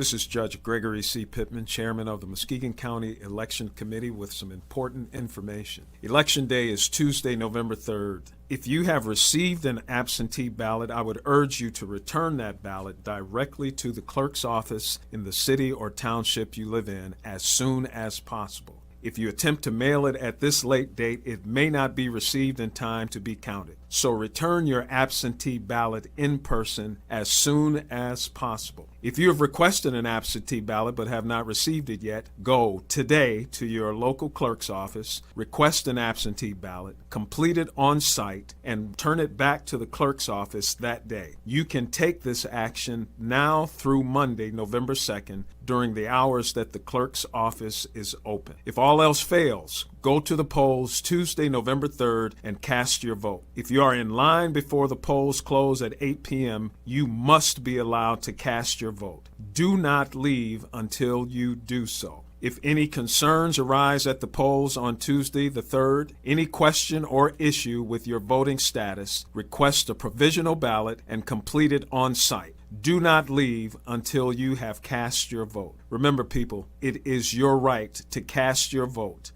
This is Judge Gregory T. Pittman, Chairman of the Muskegon County Election Committee, with some important information. Election Day is Tuesday, November 3rd. If you have received an absentee ballot, I would urge you to return that ballot directly to the clerk's office in the city or township you live in as soon as possible. If you attempt to mail it at this late date, it may not be received in time to be counted. So return your absentee ballot in person as soon as possible. If you have requested an absentee ballot but have not received it yet, go today to your local clerk's office, request an absentee ballot, complete it on site, and turn it back to the clerk's office that day. You can take this action now through Monday, November 2nd, during the hours that the clerk's office is open. If all else fails, go to the polls Tuesday, November 3rd, and cast your vote. If you are in line before the polls close at 8 p.m., you must be allowed to cast your vote. Do not leave until you do so. If any concerns arise at the polls on Tuesday the 3rd, any question or issue with your voting status, request a provisional ballot and complete it on site. Do not leave until you have cast your vote. Remember, people, it is your right to cast your vote.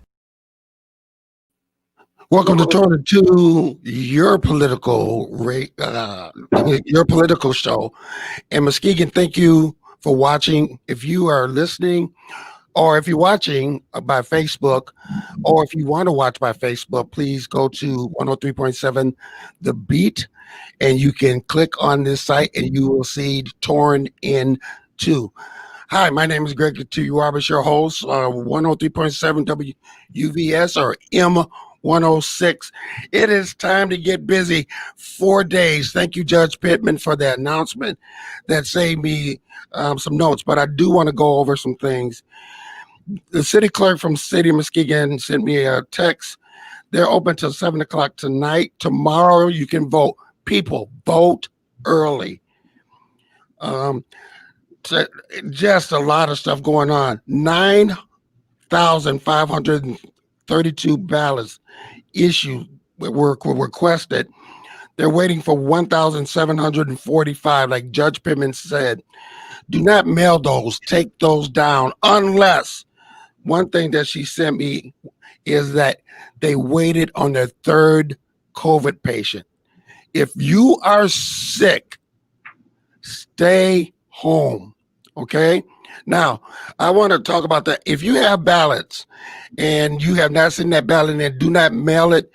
Welcome to Turn to your political show. And Muskegon, thank you for watching. If you are listening, or if you're watching by Facebook, or if you want to watch by Facebook, please go to 103.7 The Beat, and you can click on this site and you will see Torn in 2. Hi, my name is Gregory T, your host, 103.7 WUVS or M106. It is time to get busy. 4 days. Thank you, Judge Pittman, for that announcement that saved me some notes, but I do want to go over some things. The city clerk from City of Muskegon sent me a text. They're open till 7 o'clock tonight. Tomorrow you can vote. People, vote early. Just a lot of stuff going on. 9,532 ballots issued were requested. They're waiting for 1,745, like Judge Pittman said. Do not mail those. Take those down unless one thing that she sent me is that they waited on their third COVID patient. If you are sick, stay home. Okay. Now, I want to talk about that. If you have ballots and you have not seen that ballot and do not mail it,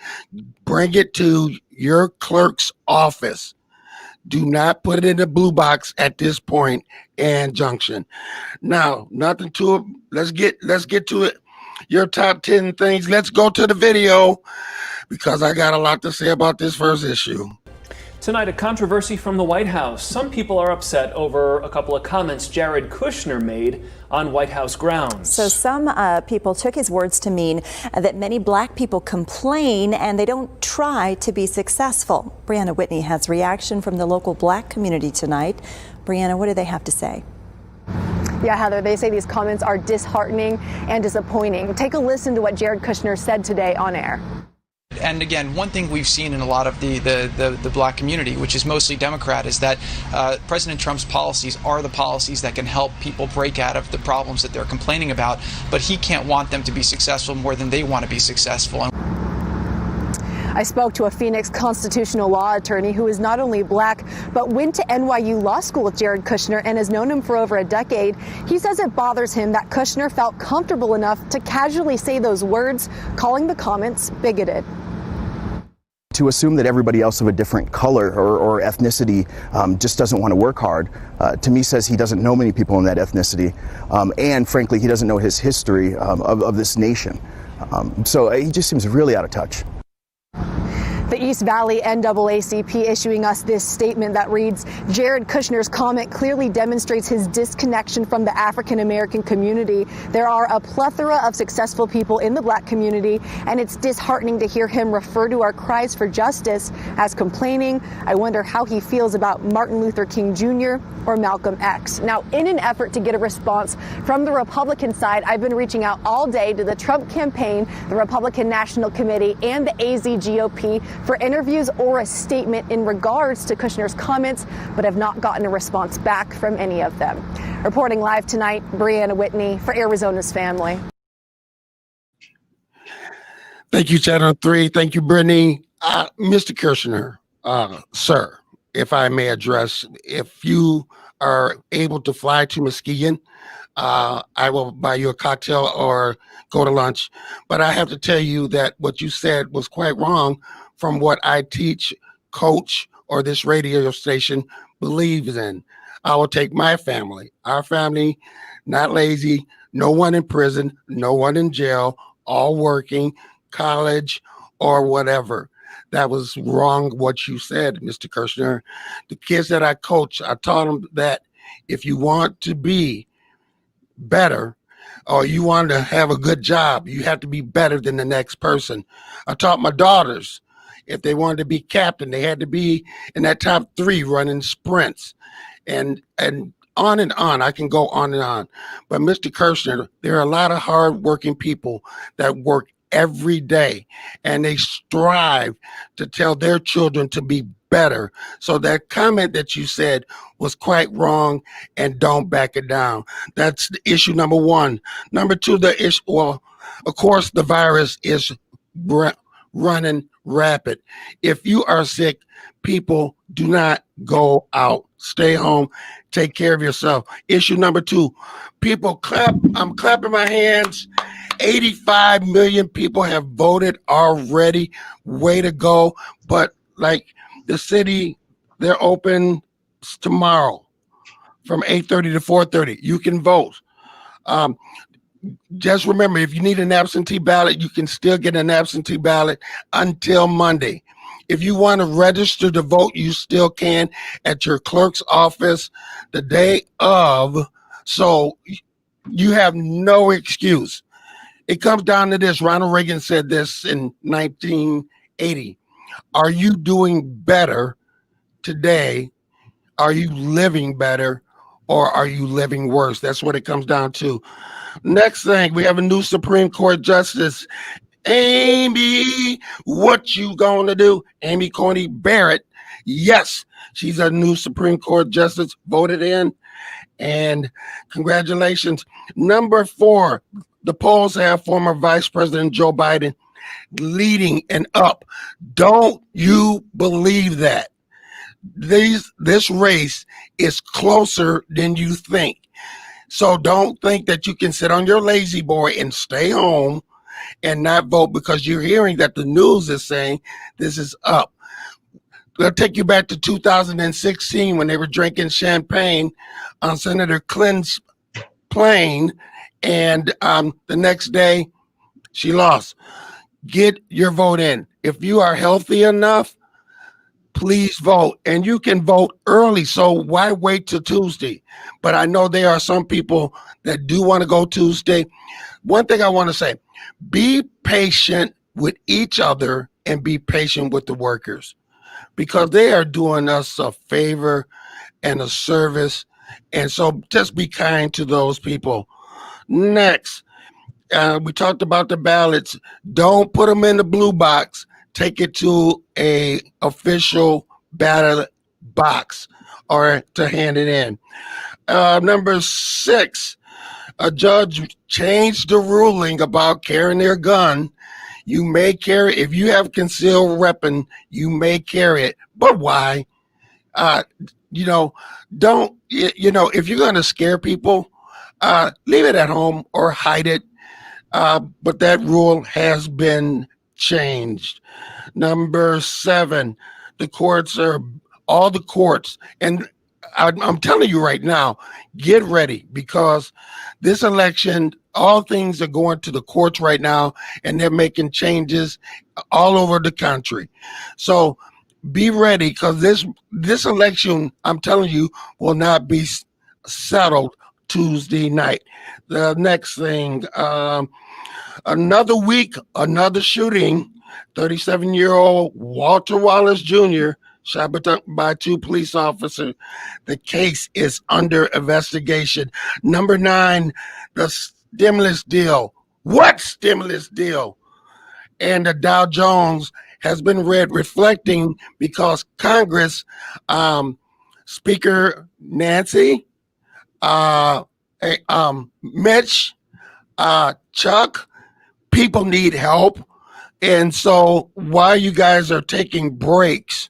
bring it to your clerk's office. Do not put it in the blue box at this point and junction. Now, nothing to it. Let's get to it. Your top 10 things. Let's go to the video because I got a lot to say about this first issue. Tonight, a controversy from the White House. Some people are upset over a couple of comments Jared Kushner made on White House grounds. So some people took his words to mean that many black people complain and they don't try to be successful. Brianna Whitney has reaction from the local black community tonight. Brianna, what do they have to say? Yeah, Heather, they say these comments are disheartening and disappointing. Take a listen to what Jared Kushner said today on air. And again, one thing we've seen in a lot of the black community, which is mostly Democrat, is that President Trump's policies are the policies that can help people break out of the problems that they're complaining about, but he can't want them to be successful more than they want to be successful. I spoke to a Phoenix constitutional law attorney who is not only black, but went to NYU Law School with Jared Kushner and has known him for over a decade. He says it bothers him that Kushner felt comfortable enough to casually say those words, calling the comments bigoted. To assume that everybody else of a different color or ethnicity just doesn't want to work hard, to me says he doesn't know many people in that ethnicity, and frankly, he doesn't know his history of this nation. So he just seems really out of touch. The East Valley NAACP issuing us this statement that reads, Jared Kushner's comment clearly demonstrates his disconnection from the African-American community. There are a plethora of successful people in the black community, and it's disheartening to hear him refer to our cries for justice as complaining. I wonder how he feels about Martin Luther King Jr. or Malcolm X. Now, in an effort to get a response from the Republican side, I've been reaching out all day to the Trump campaign, the Republican National Committee, and the AZ GOP for interviews or a statement in regards to Kushner's comments, but have not gotten a response back from any of them. Reporting live tonight, Brianna Whitney for Arizona's Family. Thank you, Channel 3. Thank you, Brittany. Mr. Kushner, sir, if I may address, if you are able to fly to Muskegon, I will buy you a cocktail or go to lunch. But I have to tell you that what you said was quite wrong from what I teach, coach, or this radio station believes in. I will take my family, our family, not lazy, no one in prison, no one in jail, all working, college, or whatever. That was wrong what you said, Mr. Kushner. The kids that I coach, I taught them that if you want to be better or you want to have a good job, you have to be better than the next person. I taught my daughters if they wanted to be captain, they had to be in that top 3 running sprints, and on and on. I can go on and on. But Mr. Kushner, there are a lot of hardworking people that work every day, and they strive to tell their children to be better. So that comment that you said was quite wrong, and don't back it down. That's the issue number 1. Number 2, the issue, well, of course, the virus is running rapid. If you are sick, people, do not go out. Stay home. Take care of yourself. Issue number 2, people clap. I'm clapping my hands. 85 million people have voted already. Way to go. But like the city, they're open tomorrow from 8:30 to 4:30. You can vote. Just remember, if you need an absentee ballot, you can still get an absentee ballot until Monday. If you want to register to vote, you still can at your clerk's office the day of. So you have no excuse. It comes down to this. Ronald Reagan said this in 1980. Are you doing better today? Are you living better, or are you living worse? That's what it comes down to. Next thing, we have a new Supreme Court Justice. Amy, what you gonna do? Amy Coney Barrett. Yes, she's a new Supreme Court Justice, voted in, and congratulations. Number 4, the polls have former Vice President Joe Biden leading and up. Don't you believe that? This race is closer than you think. So don't think that you can sit on your lazy boy and stay home and not vote because you're hearing that the news is saying this is up. I'll take you back to 2016 when they were drinking champagne on Senator Clinton's plane, and the next day she lost. Get your vote in. If you are healthy enough, please vote, and you can vote early. So why wait till Tuesday? But I know there are some people that do want to go Tuesday. One thing I want to say, be patient with each other and be patient with the workers, because they are doing us a favor and a service. And so just be kind to those people. Next, we talked about the ballots. Don't put them in the blue box. Take it to a official ballot box or to hand it in. Number 6, a judge changed the ruling about carrying their gun. You may carry, if you have concealed weapon, you may carry it. But why? Don't, if you're going to scare people, leave it at home or hide it. But that rule has been changed. Number 7, all the courts, and I'm telling you right now, get ready, because this election, all things are going to the courts right now, and they're making changes all over the country. So be ready, because this election, I'm telling you, will not be settled Tuesday night. The next thing, another week, another shooting. 37-year-old Walter Wallace Jr. shot by 2 police officers. The case is under investigation. Number 9, the stimulus deal. What stimulus deal? And the Dow Jones has been read, reflecting because Congress, Speaker Nancy, Mitch, Chuck, people need help. And so while you guys are taking breaks,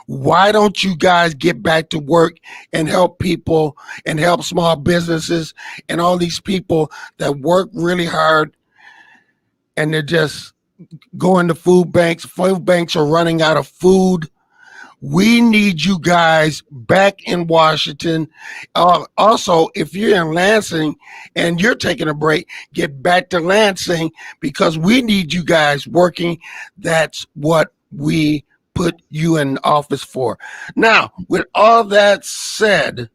why don't you guys get back to work and help people and help small businesses and all these people that work really hard and they're just going to food banks. Food banks are running out of food. We need you guys back in Washington. Also, if you're in Lansing and you're taking a break, get back to Lansing because we need you guys working. That's what we put you in office for. Now, with all that said,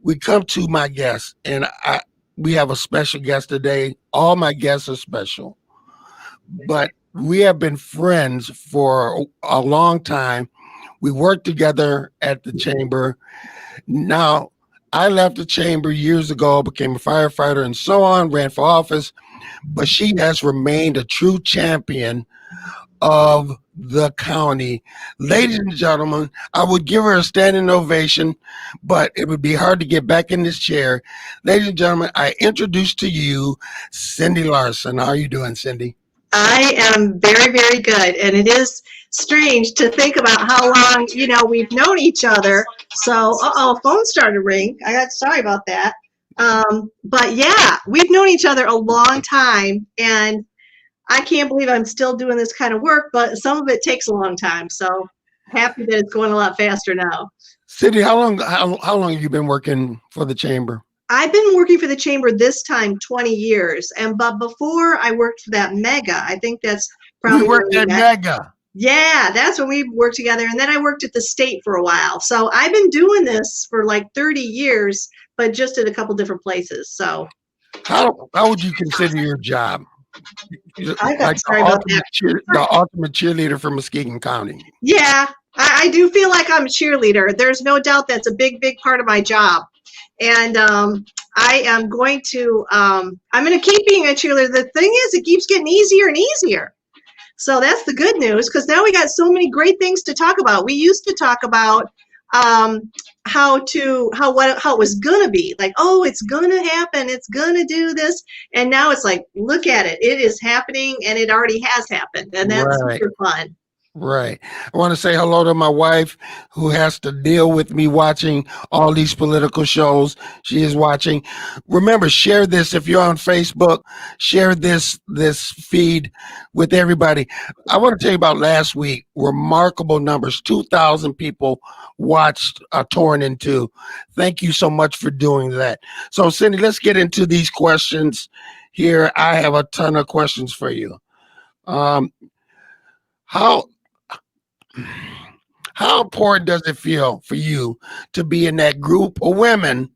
we come to my guest, and we have a special guest today. All my guests are special, but we have been friends for a long time. We worked together at the chamber. Now, I left the chamber years ago, became a firefighter and so on, ran for office, but she has remained a true champion of the county. Ladies and gentlemen, I would give her a standing ovation, but it would be hard to get back in this chair. Ladies and gentlemen, I introduce to you Cindy Larson. How are you doing, Cindy? I am very, very good. And it is strange to think about how long, we've known each other. So, phone started to ring. Sorry about that. But yeah, we've known each other a long time, and I can't believe I'm still doing this kind of work, but some of it takes a long time. So happy that it's going a lot faster now. Cindy, how long have you been working for the chamber? I've been working for the chamber this time 20 years. But before I worked for that Mega, I think that's probably. We worked at Mega. Yeah, that's when we worked together. And then I worked at the state for a while. So I've been doing this for like 30 years, but just at a couple different places. So how would you consider your job? Sorry about that. The ultimate cheerleader for Muskegon County. Yeah, I do feel like I'm a cheerleader. There's no doubt that's a big, big part of my job. And I am going to keep being a cheerleader. The thing is, it keeps getting easier and easier. So that's the good news, because now we got so many great things to talk about. We used to talk about how it was gonna be, like, oh, it's gonna happen, it's gonna do this, and now it's like, look at it, it is happening, and it already has happened, and that's super fun. Right. I want to say hello to my wife, who has to deal with me watching all these political shows. She is watching. Remember, share this if you're on Facebook. Share this feed with everybody. I want to tell you about last week. Remarkable numbers. 2,000 people watched Torn in Two. Thank you so much for doing that. So, Cindy, let's get into these questions here. I have a ton of questions for you. How important does it feel for you to be in that group of women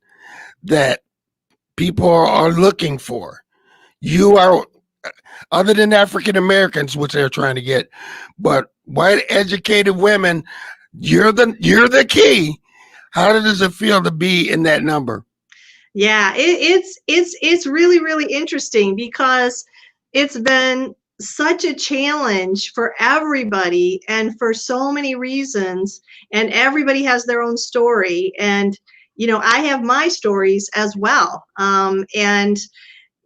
that people are looking for? You are, other than African Americans, which they're trying to get, but white educated women, you're the key. How does it feel to be in that number? Yeah, it's really, really interesting, because it's been such a challenge for everybody and for so many reasons, and everybody has their own story, and I have my stories as well, and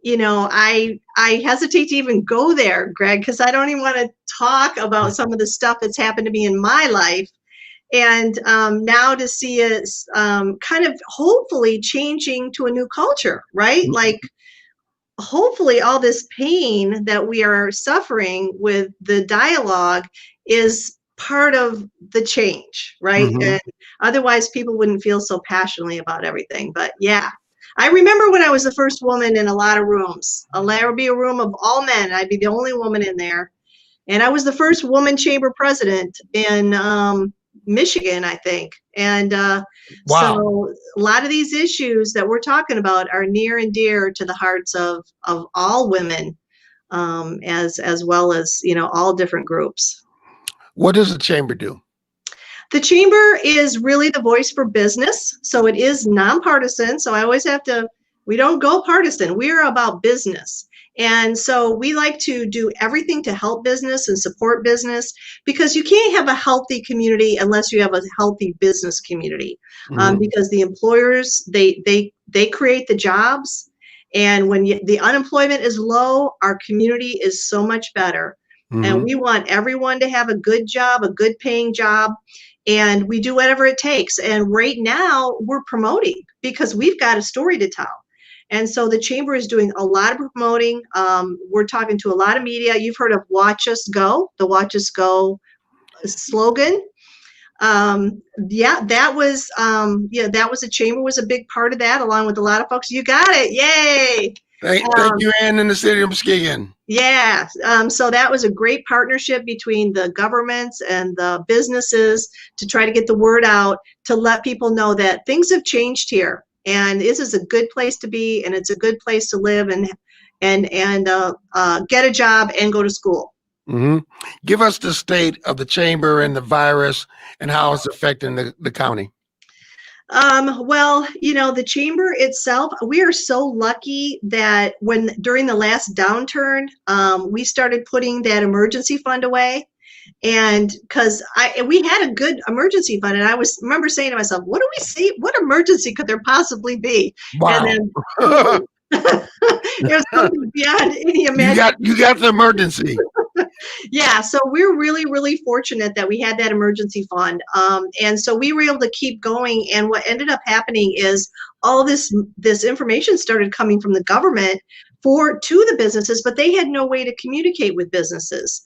I hesitate to even go there, Greg, because I don't even want to talk about some of the stuff that's happened to me in my life, and now to see it kind of hopefully changing to a new culture, right? Mm-hmm. Like, hopefully all this pain that we are suffering with the dialogue is part of the change, right? Mm-hmm. And otherwise people wouldn't feel so passionately about everything. But yeah, I remember when I was the first woman in a lot of rooms. There would be a room of all men. I'd be the only woman in there. And I was the first woman chamber president in Michigan, I think. And wow. So a lot of these issues that we're talking about are near and dear to the hearts of all women, as well as, all different groups. What does the chamber do? The chamber is really the voice for business. So it is nonpartisan. So I always we don't go partisan. We are about business. And so we like to do everything to help business and support business, because you can't have a healthy community unless you have a healthy business community. Because the employers, they create the jobs. And when the unemployment is low, our community is so much better. And we want everyone to have a good job, a good paying job. And we do whatever it takes. And right now we're promoting because we've got a story to tell. And so the chamber is doing a lot of promoting. We're talking to a lot of media. You've heard of Watch Us Go, the Watch Us Go slogan. That was the chamber was a big part of that, along with a lot of folks. You got it. Yay. Thank you, Ann, in the city of Muskegon. Yeah. So that was a great partnership between the governments and the businesses to try to get the word out, to let people know that things have changed here. And this is a good place to be, and it's a good place to live and get a job and go to school. Give us the state of the chamber and the virus and how it's affecting the county. Well, the chamber itself, we are so lucky that during the last downturn, we started putting that emergency fund away. And because we had a good emergency fund, and I remember saying to myself, what do we see? What emergency could there possibly be? Wow. And then it was something beyond any imagination. You got the emergency. Yeah, so we're really, really fortunate that we had that emergency fund. And so we were able to keep going. And what ended up happening is all this information started coming from the government to the businesses, but they had no way to communicate with businesses.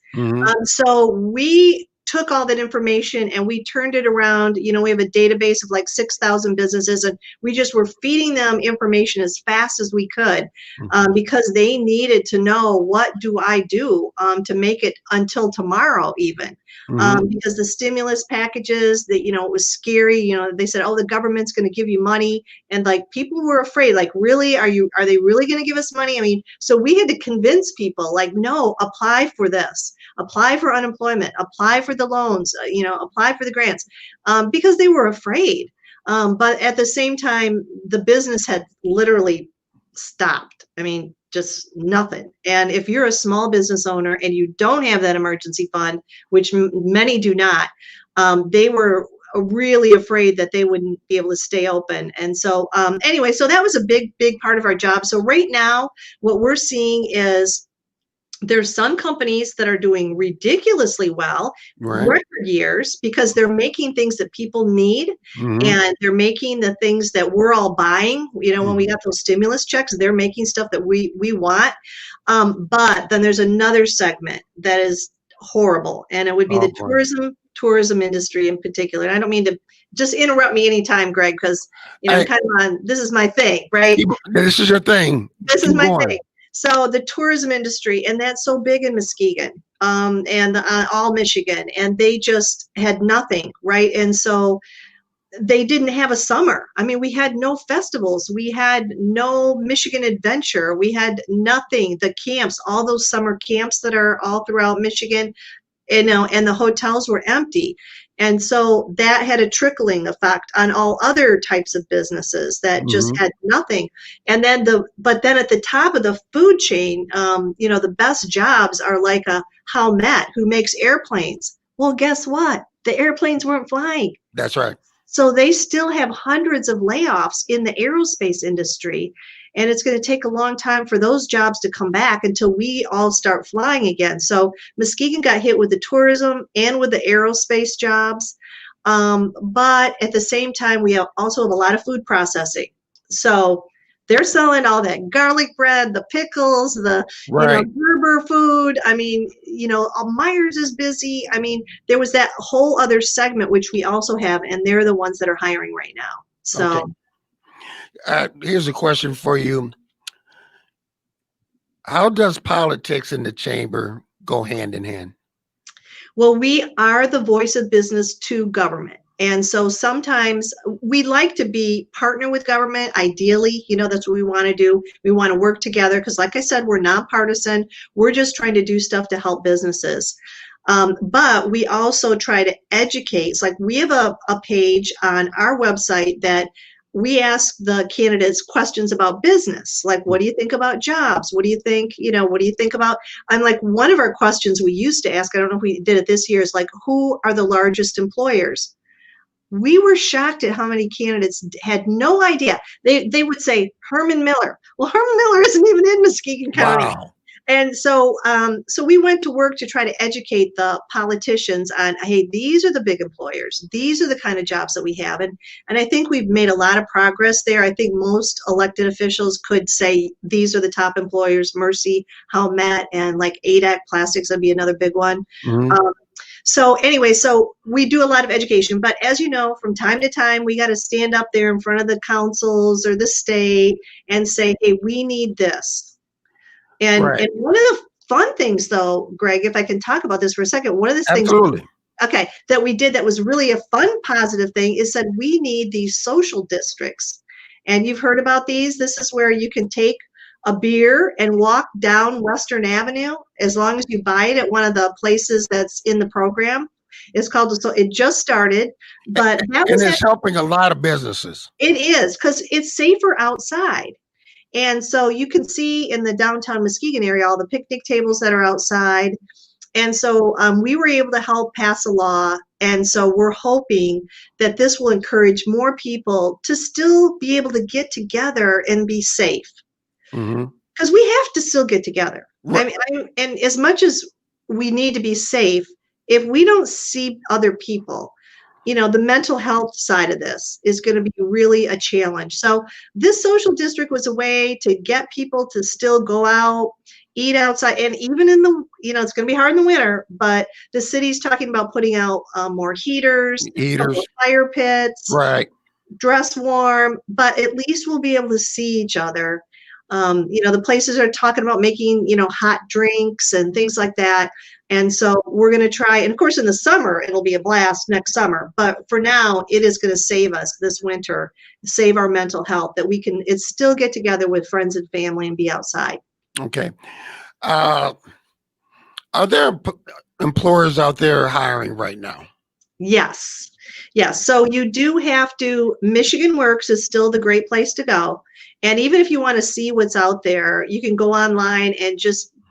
So we took all that information and we turned it around. We have a database of like 6,000 businesses, and we just were feeding them information as fast as we could, because they needed to know, what do I do to make it until tomorrow even. Because the stimulus packages that, it was scary. They said, oh, the government's going to give you money. And like, people were afraid, like, really, are they really going to give us money? I mean, so we had to convince people, like, no, apply for this, apply for unemployment, apply for the loans, apply for the grants, because they were afraid. But at the same time, the business had literally stopped. I mean, just nothing. And if you're a small business owner and you don't have that emergency fund, which many do not, they were really afraid that they wouldn't be able to stay open. And so anyway, so that was a big part of our job. So right now, what we're seeing is there's some companies that are doing ridiculously well, record years, because they're making things that people need, and they're making the things that we're all buying. When we got those stimulus checks, they're making stuff that we want. But then there's another segment that is horrible, and it would be the tourism industry in particular. And I don't mean to just interrupt me anytime, Greg, because I'm kind of on, this is my thing, right? This is your thing. This is my thing. So the tourism industry, and that's so big in Muskegon, and all Michigan, and they just had nothing, right? And so they didn't have a summer. I mean, we had no festivals, we had no Michigan Adventure, we had nothing. The camps, all those summer camps that are all throughout Michigan, and the hotels were empty. And so that had a trickling effect on all other types of businesses that just had nothing. And then but then at the top of the food chain, the best jobs are like a Howmet, who makes airplanes. Well, guess what? The airplanes weren't flying. That's right. So they still have hundreds of layoffs in the aerospace industry. And it's going to take a long time for those jobs to come back until we all start flying again. So Muskegon got hit with the tourism and with the aerospace jobs. But at the same time, we also have a lot of food processing. So they're selling all that garlic bread, the pickles, the Gerber food. I mean, Myers is busy. I mean, there was that whole other segment, which we also have, and they're the ones that are hiring right now. So. Okay. Here's a question for you. How does politics in the chamber go hand in hand? Well, we are the voice of business to government. And so sometimes we like to partner with government. Ideally, that's what we want to do. We want to work together because, like I said, we're nonpartisan. We're just trying to do stuff to help businesses. But we also try to educate. It's like we have a page on our website that we ask the candidates questions about business, like, what do you think about jobs? What do you think, what do you think about, and like one of our questions we used to ask, I don't know if we did it this year, is like, who are the largest employers? We were shocked at how many candidates had no idea. They would say Herman Miller. Well, Herman Miller isn't even in Muskegon County. Wow. And so, so we went to work to try to educate the politicians on, hey, these are the big employers. These are the kind of jobs that we have. And I think we've made a lot of progress there. I think most elected officials could say these are the top employers: Mercy, Howmet, and like ADAC Plastics would be another big one. So anyway, so we do a lot of education, but as you know, from time to time, we got to stand up there in front of the councils or the state and say, hey, we need this. And, Right. and one of the fun things, though, Greg, if I can talk about this for a second, one of the things that we did that was really a fun, positive thing is that we need these social districts. And you've heard about these. This is where you can take a beer and walk down Western Avenue as long as you buy it at one of the places that's in the program. It's called, so it just started, but that was, and it's helping a lot of businesses. It is, because it's safer outside. And so you can see in the downtown Muskegon area all the picnic tables that are outside. And so we were able to help pass a law. And so we're hoping that this will encourage more people to still be able to get together and be safe. Because we have to still get together. Right. And as much as we need to be safe, if we don't see other people, the mental health side of this is going to be really a challenge. So this social district was a way to get people to still go out, eat outside, and even in the, it's going to be hard in the winter, but the city's talking about putting out more heaters, more fire pits, right, dress warm, but at least we'll be able to see each other. The places are talking about making, hot drinks and things like that. And so we're going to try, and of course in the summer, it'll be a blast next summer. But for now, it is going to save us this winter, save our mental health, that we can still get together with friends and family and be outside. Okay. Are there employers out there hiring right now? Yes. Yes. So you do have to, Michigan Works is still the great place to go. And even if you want to see what's out there, you can go online and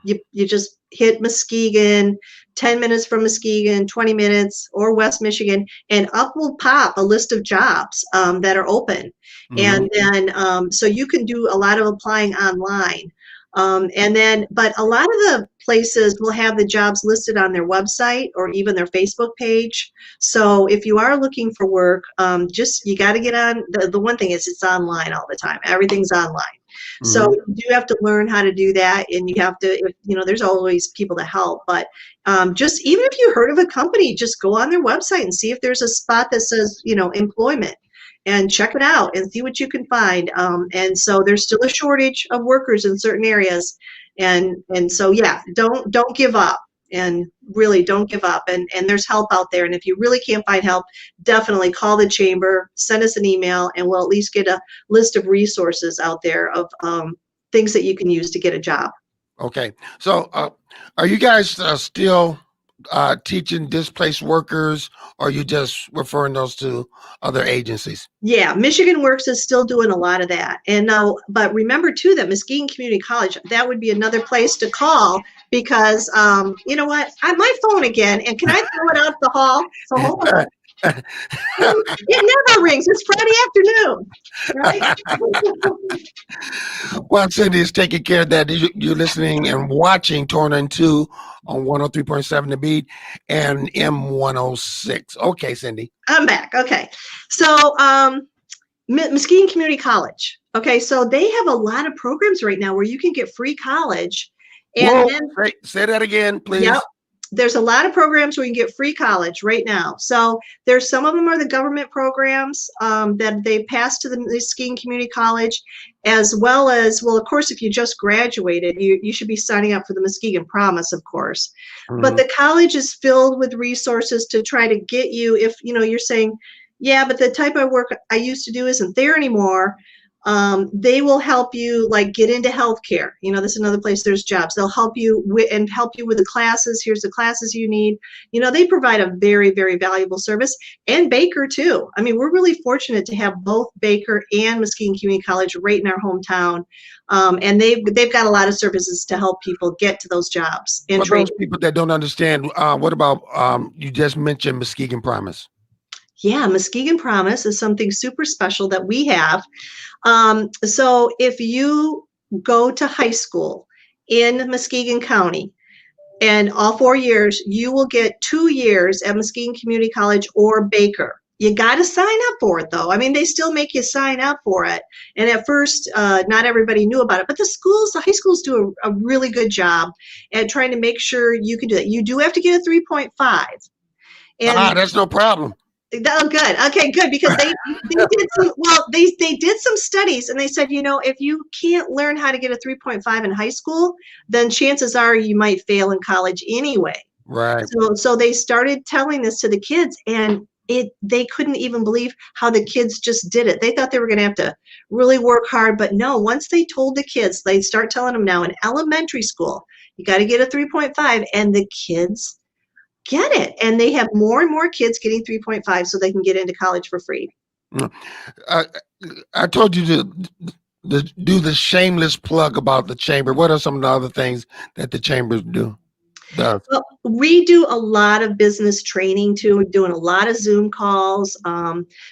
you just hit Muskegon, 10 minutes from Muskegon, 20 minutes, or West Michigan, and up will pop a list of jobs that are open. And then, so you can do a lot of applying online. But a lot of the places will have the jobs listed on their website or even their Facebook page. So if you are looking for work, you got to get on. The one thing is it's online all the time. Everything's online. So you do have to learn how to do that, and you have to, there's always people to help. But just even if you heard of a company, just go on their website and see if there's a spot that says, employment, and check it out and see what you can find. And so there's still a shortage of workers in certain areas. And so, yeah, don't give up, and really don't give up. And there's help out there. And if you really can't find help, definitely call the chamber, send us an email, and we'll at least get a list of resources out there of things that you can use to get a job. Okay. So are you guys still teaching displaced workers, or are you just referring those to other agencies? Yeah, Michigan Works is still doing a lot of that. And now, but remember too that Muskegon Community College, that would be another place to call, because you know what? My phone again, and can I throw it out the hall? So hold on. It never rings. It's Friday afternoon, right? Well, Cindy is taking care of that. You're listening and watching Torn 2 on 103.7 The Beat and M106. Okay, Cindy. I'm back. Okay. So Muskegon Community College. Okay, so they have a lot of programs right now where you can get free college. And say that again, please. Yep. There's a lot of programs where you can get free college right now. So there's some of them are the government programs that they pass to the Muskegon Community College, as well as, well, of course, if you just graduated, you should be signing up for the Muskegon Promise, of course. But the college is filled with resources to try to get you, if you're saying, yeah, but the type of work I used to do isn't there anymore. They will help you like get into healthcare. This is another place there's jobs. They'll help you and help you with the classes. Here's the classes you need. They provide a very, very valuable service. And Baker too. I mean, we're really fortunate to have both Baker and Muskegon Community College right in our hometown. And they've got a lot of services to help people get to those jobs. And for those people that don't understand, what about you just mentioned Muskegon Promise? Yeah, Muskegon Promise is something super special that we have. So if you go to high school in Muskegon County and all 4 years, you will get 2 years at Muskegon Community College or Baker. You got to sign up for it, though. I mean, they still make you sign up for it. And at first, not everybody knew about it. But the high schools do a really good job at trying to make sure you can do it. You do have to get a 3.5. And that's no problem. Oh, good. Okay, good. Because they did some studies and they said, if you can't learn how to get a 3.5 in high school, then chances are you might fail in college anyway. Right. So they started telling this to the kids, and they couldn't even believe how the kids just did it. They thought they were going to have to really work hard, but no, once they told the kids, they start telling them now in elementary school, you got to get a 3.5, and the kids get it. And they have more and more kids getting 3.5 so they can get into college for free. I told you to do the shameless plug about the chamber. What are some of the other things that the chamber does? Well, we do a lot of business training too. We're doing a lot of Zoom calls.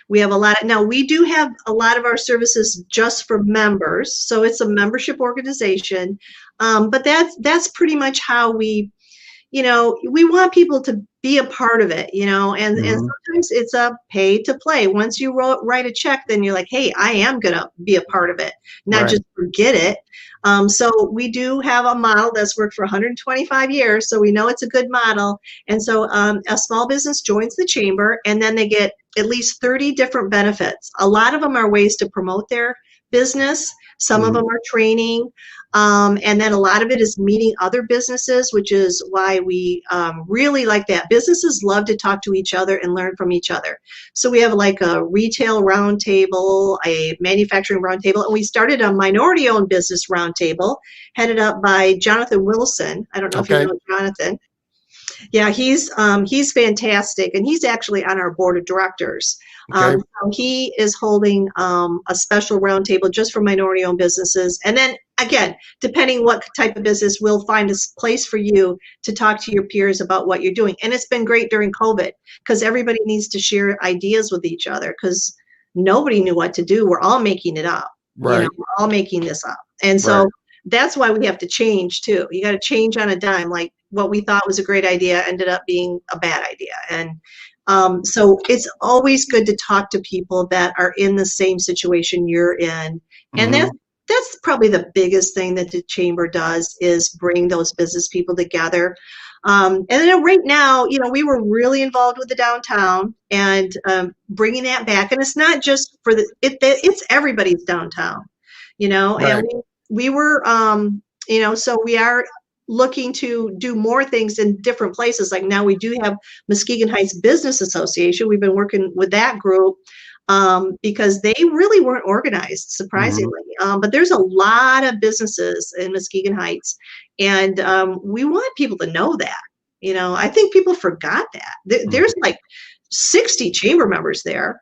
We have now we do have a lot of our services just for members. So it's a membership organization. But that's pretty much how we want people to be a part of it, and sometimes it's a pay to play. Once you write a check, then you're like, hey, I am going to be a part of it, not just forget it. So we do have a model that's worked for 125 years. So we know it's a good model. And so a small business joins the chamber and then they get at least 30 different benefits. A lot of them are ways to promote their business. Some of them are training. And then a lot of it is meeting other businesses, which is why we really like that. Businesses love to talk to each other and learn from each other. So we have like a retail roundtable, a manufacturing roundtable, and we started a minority-owned business roundtable headed up by Jonathan Wilson. I don't know if you know Jonathan. Yeah, he's fantastic, and he's actually on our board of directors. So he is holding a special roundtable just for minority-owned businesses. And then, again, depending what type of business, we'll find a place for you to talk to your peers about what you're doing. And it's been great during COVID because everybody needs to share ideas with each other because nobody knew what to do. We're all making it up. Right. We're all making this up. And so that's why we have to change, too. You got to change on a dime. Like what we thought was a great idea ended up being a bad idea. And so it's always good to talk to people that are in the same situation you're in. And that's probably the biggest thing that the chamber does is bring those business people together. And then right now, we were really involved with the downtown and bringing that back. And it's not just for it's everybody's downtown, and we were, so we are looking to do more things in different places. Like now we do have Muskegon Heights Business Association. We've been working with that group because they really weren't organized, surprisingly. But there's a lot of businesses in Muskegon Heights, and we want people to know that. I think people forgot that. There's like 60 chamber members there.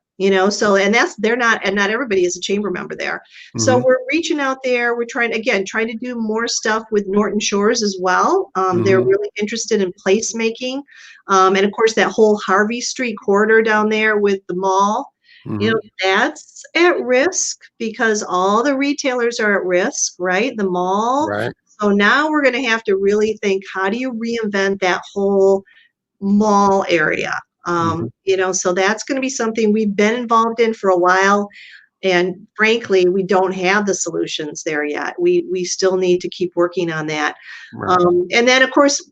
So, and not everybody is a chamber member there. So we're reaching out there. We're trying to do more stuff with Norton Shores as well. They're really interested in placemaking. And of course, that whole Harvey Street corridor down there with the mall, that's at risk because all the retailers are at risk, right? The mall. Right. So now we're going to have to really think, how do you reinvent that whole mall area? So that's going to be something we've been involved in for a while. And frankly, we don't have the solutions there yet. We still need to keep working on that. Right. And then, of course,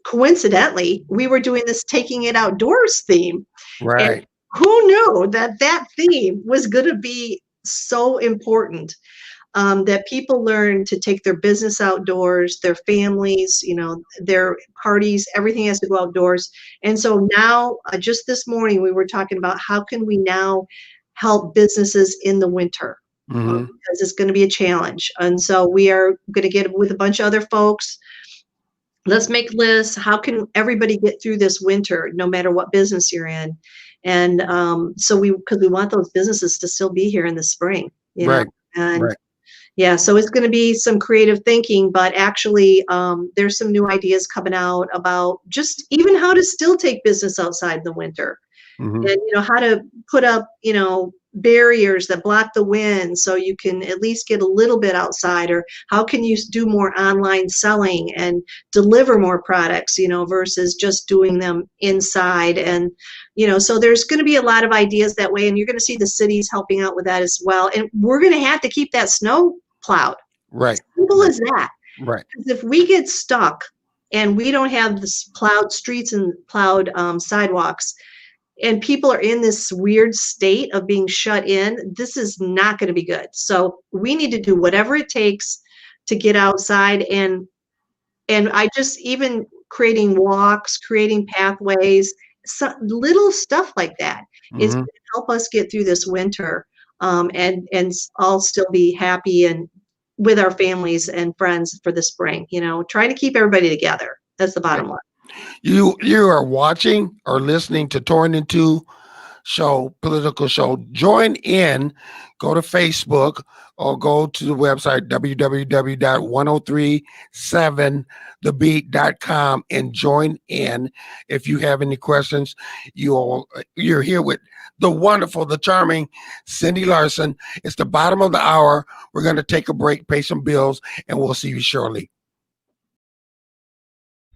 coincidentally, we were doing this Taking It Outdoors theme. Right. And who knew that theme was going to be so important? That people learn to take their business outdoors, their families, their parties, everything has to go outdoors. And so now, just this morning, we were talking about how can we now help businesses in the winter, Hmm. because it's going to be a challenge. And so we are going to get with a bunch of other folks. Let's make lists. How can everybody get through this winter, no matter what business you're in? And because we want those businesses to still be here in the spring, Right. and Right. yeah, so it's going to be some creative thinking, but actually, there's some new ideas coming out about just even how to still take business outside in the winter, Hmm. and how to put up, barriers that block the wind so you can at least get a little bit outside, or how can you do more online selling and deliver more products, versus just doing them inside. And so there's going to be a lot of ideas that way, and you're going to see the cities helping out with that as well, and we're going to have to keep that snow plowed. Right. Simple as that. Right. Because if we get stuck and we don't have this plowed streets and plowed sidewalks, and people are in this weird state of being shut in, this is not going to be good. So we need to do whatever it takes to get outside, and I just even creating walks, creating pathways, little stuff like that is Hmm. going to help us get through this winter, and all still be happy and with our families and friends for the spring. Trying to keep everybody together. That's the bottom line. You are watching or listening to Torn Into Show, political show. Join in, go to Facebook or go to the website www.1037thebeat.com and join in. If you have any questions, you're here with the wonderful, the charming Cindy Larson. It's the bottom of the hour. We're going to take a break, pay some bills, and we'll see you shortly.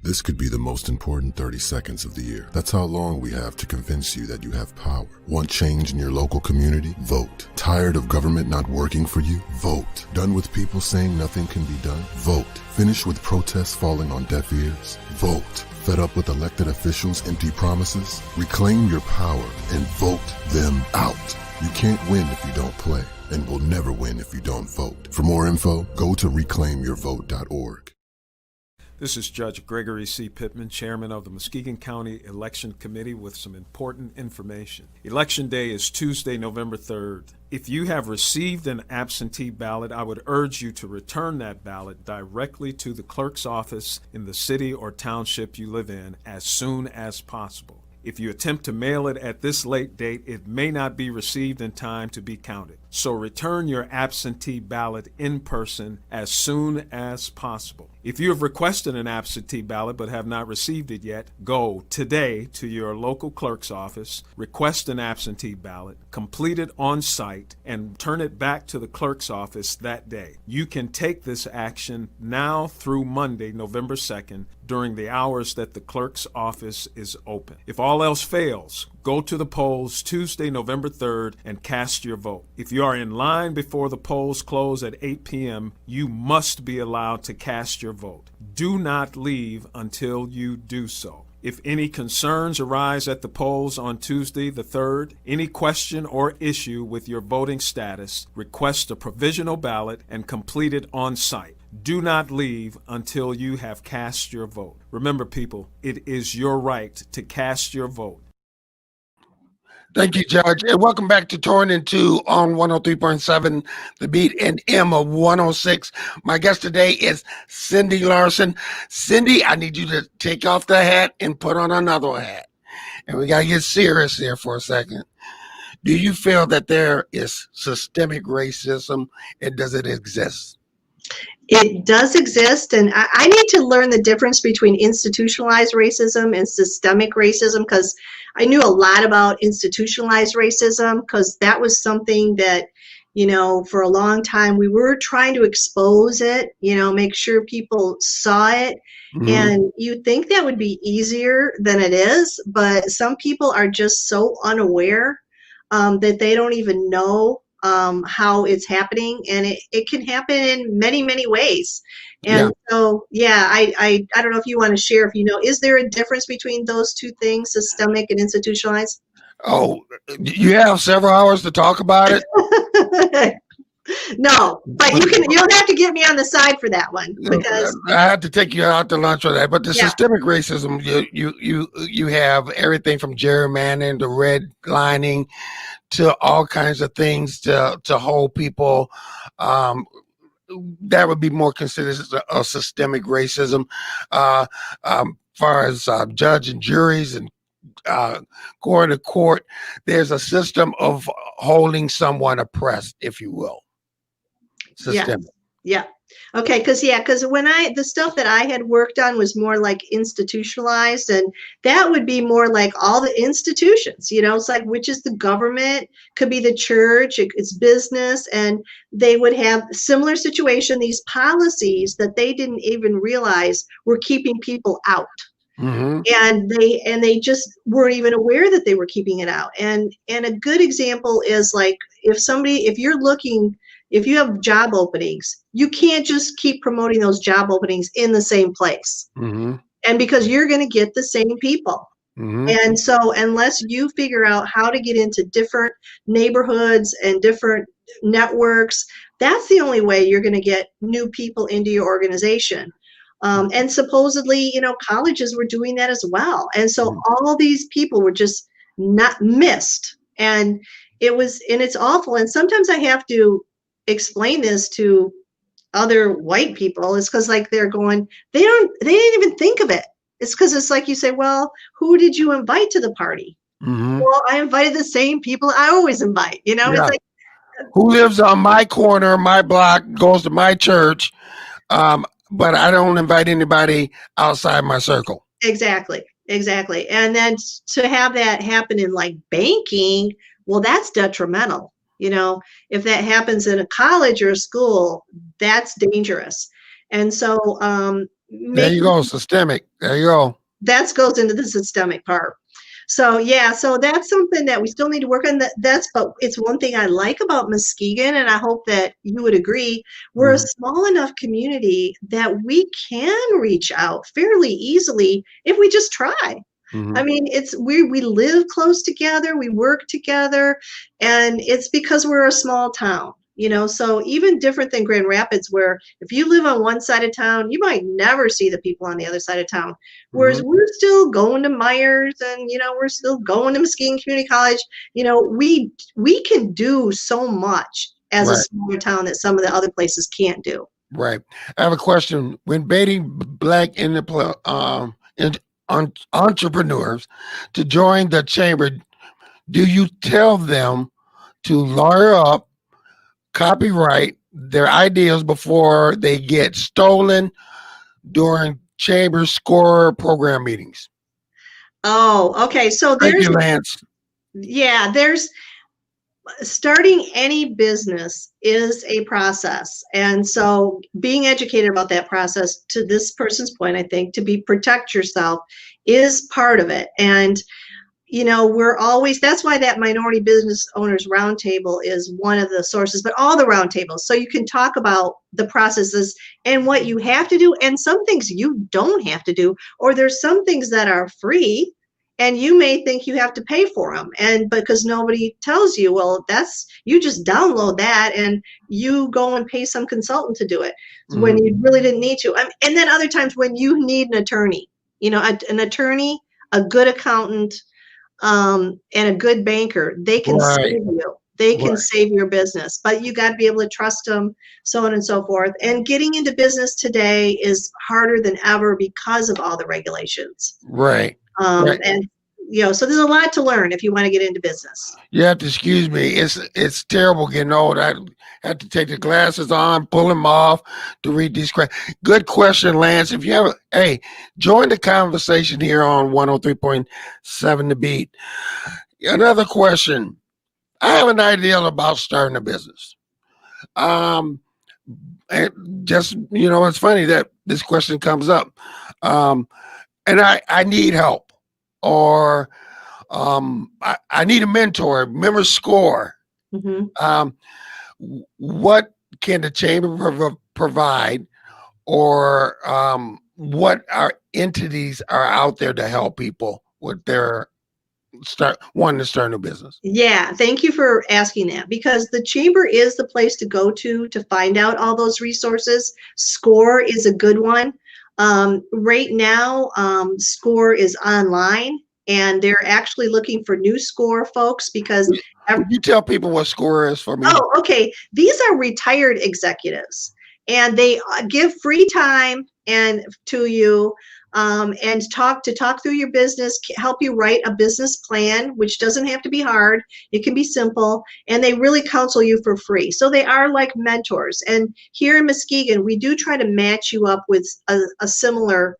This could be the most important 30 seconds of the year. That's how long we have to convince you that you have power. Want change in your local community? Vote. Tired of government not working for you? Vote. Done with people saying nothing can be done? Vote. Finished with protests falling on deaf ears? Vote. Fed up with elected officials' empty promises? Reclaim your power and vote them out. You can't win if you don't play, and will never win if you don't vote. For more info, go to reclaimyourvote.org. This is Judge Gregory T. Pittman, Chairman of the Muskegon County Election Committee, with some important information. Election Day is Tuesday, November 3rd. If you have received an absentee ballot, I would urge you to return that ballot directly to the clerk's office in the city or township you live in as soon as possible. If you attempt to mail it at this late date, it may not be received in time to be counted. So return your absentee ballot in person as soon as possible. If you have requested an absentee ballot but have not received it yet, go today to your local clerk's office, request an absentee ballot, complete it on site, and turn it back to the clerk's office that day. You can take this action now through Monday, November 2nd, during the hours that the clerk's office is open. If all else fails, go to the polls Tuesday, November 3rd, and cast your vote. If you are in line before the polls close at 8 p.m., you must be allowed to cast your vote. Do not leave until you do so. If any concerns arise at the polls on Tuesday the 3rd, any question or issue with your voting status, request a provisional ballot and complete it on site. Do not leave until you have cast your vote. Remember, people, it is your right to cast your vote. Thank you, Judge. And welcome back to Torn Into on 103.7 The Beat and M of 106. My guest today is Cindy Larson. Cindy, I need you to take off the hat and put on another hat. And we got to get serious here for a second. Do you feel that there is systemic racism, and does it exist? It does exist, and I need to learn the difference between institutionalized racism and systemic racism, because I knew a lot about institutionalized racism, because that was something that, for a long time we were trying to expose it, make sure people saw it. Mm-hmm. And you think that would be easier than it is, but some people are just so unaware that they don't even know how it's happening, and it can happen in many, many ways. And so, I don't know if you want to share, is there a difference between those two things, systemic and institutionalized? Oh, you have several hours to talk about it. No, but you'll have to get me on the side for that one, because I had to take you out to lunch for that. But the Yeah. systemic racism, you have everything from gerrymandering to redlining to all kinds of things to hold people. That would be more considered a systemic racism. Far as judge and juries and going to court, there's a system of holding someone oppressed, if you will. Systemic. Yeah. Okay. Because when the stuff that I had worked on was more like institutionalized, and that would be more like all the institutions, it's like, which is the government, could be the church, it's business, and they would have similar situation, these policies that they didn't even realize were keeping people out. Mm-hmm. And they just weren't even aware that they were keeping it out. And a good example is like, if you have job openings, you can't just keep promoting those job openings in the same place. Mm-hmm. And because you're going to get the same people. Mm-hmm. And so unless you figure out how to get into different neighborhoods and different networks, that's the only way you're going to get new people into your organization. And supposedly, colleges were doing that as well. And so all these people were just not missed. And it's awful. And sometimes I have to explain this to other white people. It's because like they're going, they didn't even think of it. It's because it's like you say, well, who did you invite to the party? Mm-hmm. Well, I invited the same people I always invite, Yeah. It's like, who lives on my corner, my block, goes to my church, but I don't invite anybody outside my circle. Exactly. And then to have that happen in like banking, well, that's detrimental. If that happens in a college or a school, that's dangerous. And so there you go, systemic. There you go. That goes into the systemic part. So so that's something that we still need to work on. But it's one thing I like about Muskegon, and I hope that you would agree. We're a small enough community that we can reach out fairly easily if we just try. Mm-hmm. I mean, we live close together, we work together, and it's because we're a small town. So even different than Grand Rapids, where if you live on one side of town, you might never see the people on the other side of town. Whereas we're still going to Myers, and we're still going to Muskegon Community College. We can do so much as a smaller town that some of the other places can't do. Right. I have a question. When baiting Black entrepreneurs to join the chamber, do you tell them to lawyer up, copyright their ideas before they get stolen during chamber score program meetings? Oh, okay. So Thank you, Lance. There's starting any business is a process. And so being educated about that process, to this person's point, I think, to protect yourself is part of it. And that's why that Minority Business Owners Roundtable is one of the sources, but all the roundtables. So you can talk about the processes and what you have to do, and some things you don't have to do, or there's some things that are free and you may think you have to pay for them. And because nobody tells you, well, you just download that and you go and pay some consultant to do it when you really didn't need to. And then other times when you need an attorney, an attorney, a good accountant, and a good banker, they can save you. They can save your business, but you got to be able to trust them, so on and so forth. And getting into business today is harder than ever because of all the regulations. Right. And so there's a lot to learn if you want to get into business. You have to excuse me. It's terrible getting old. I have to take the glasses on, pull them off to read these questions. Good question, Lance. If you have join the conversation here on 103.7 The Beat. Another question. I have an idea about starting a business. And just, it's funny that this question comes up. And I need help, or I need a mentor, member score. Mm-hmm. What can the chamber provide, or what entities are out there to help people with their wanting to start a new business? Yeah, thank you for asking that, because the chamber is the place to go to find out all those resources. SCORE is a good one. Right now, SCORE is online, and they're actually looking for new SCORE folks because. Would you tell people what SCORE is for me? Oh, okay. These are retired executives, and they give free time to you. And talk through your business, help you write a business plan, which doesn't have to be hard. It can be simple, and they really counsel you for free. So they are like mentors. And here in Muskegon, we do try to match you up with a similar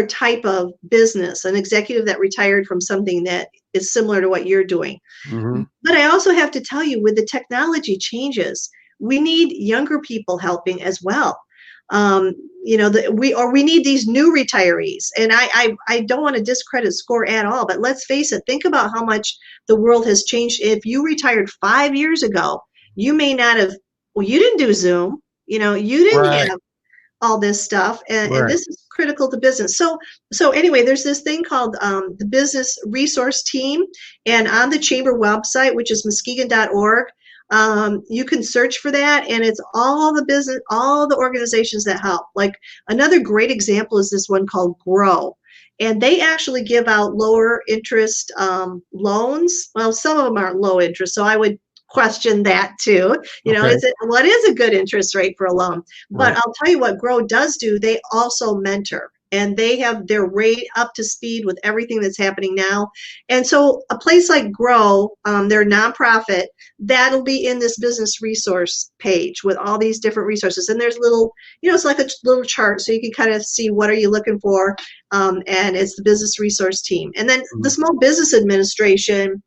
type of business, an executive that retired from something that is similar to what you're doing. Mm-hmm. But I also have to tell you, with the technology changes, we need younger people helping as well. We need these new retirees, and I don't want to discredit SCORE at all, but let's face it, think about how much the world has changed. If you retired 5 years ago, you may not have, you didn't do Zoom, you didn't have all this stuff, and this is critical to business. So anyway, there's this thing called the Business Resource Team, and on the chamber website, which is muskegon.org, you can search for that, and it's all the organizations that help. Like, another great example is this one called Grow, and they actually give out lower interest loans. Well, some of them are low interest, so I would question that too. What is a good interest rate for a loan? But I'll tell you what Grow does do. They also mentor, and they have their rate up to speed with everything that's happening now. And so a place like Grow, they're a nonprofit, that'll be in this business resource page with all these different resources. And there's little, it's like a little chart, so you can kind of see what are you looking for. And it's the business resource team. And then the Small Business Administration,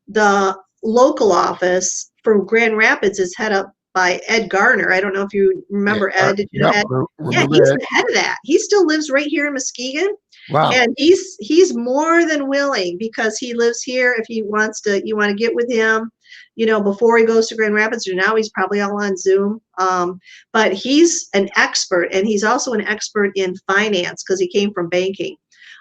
the local office for Grand Rapids is head up by Ed Garner. I don't know if you remember Ed. Did you know Ed? Yeah, he's the head of that. He still lives right here in Muskegon. Wow. And he's more than willing, because he lives here. If he wants to, you want to get with him, before he goes to Grand Rapids, or now he's probably all on Zoom. But he's an expert, and he's also an expert in finance because he came from banking.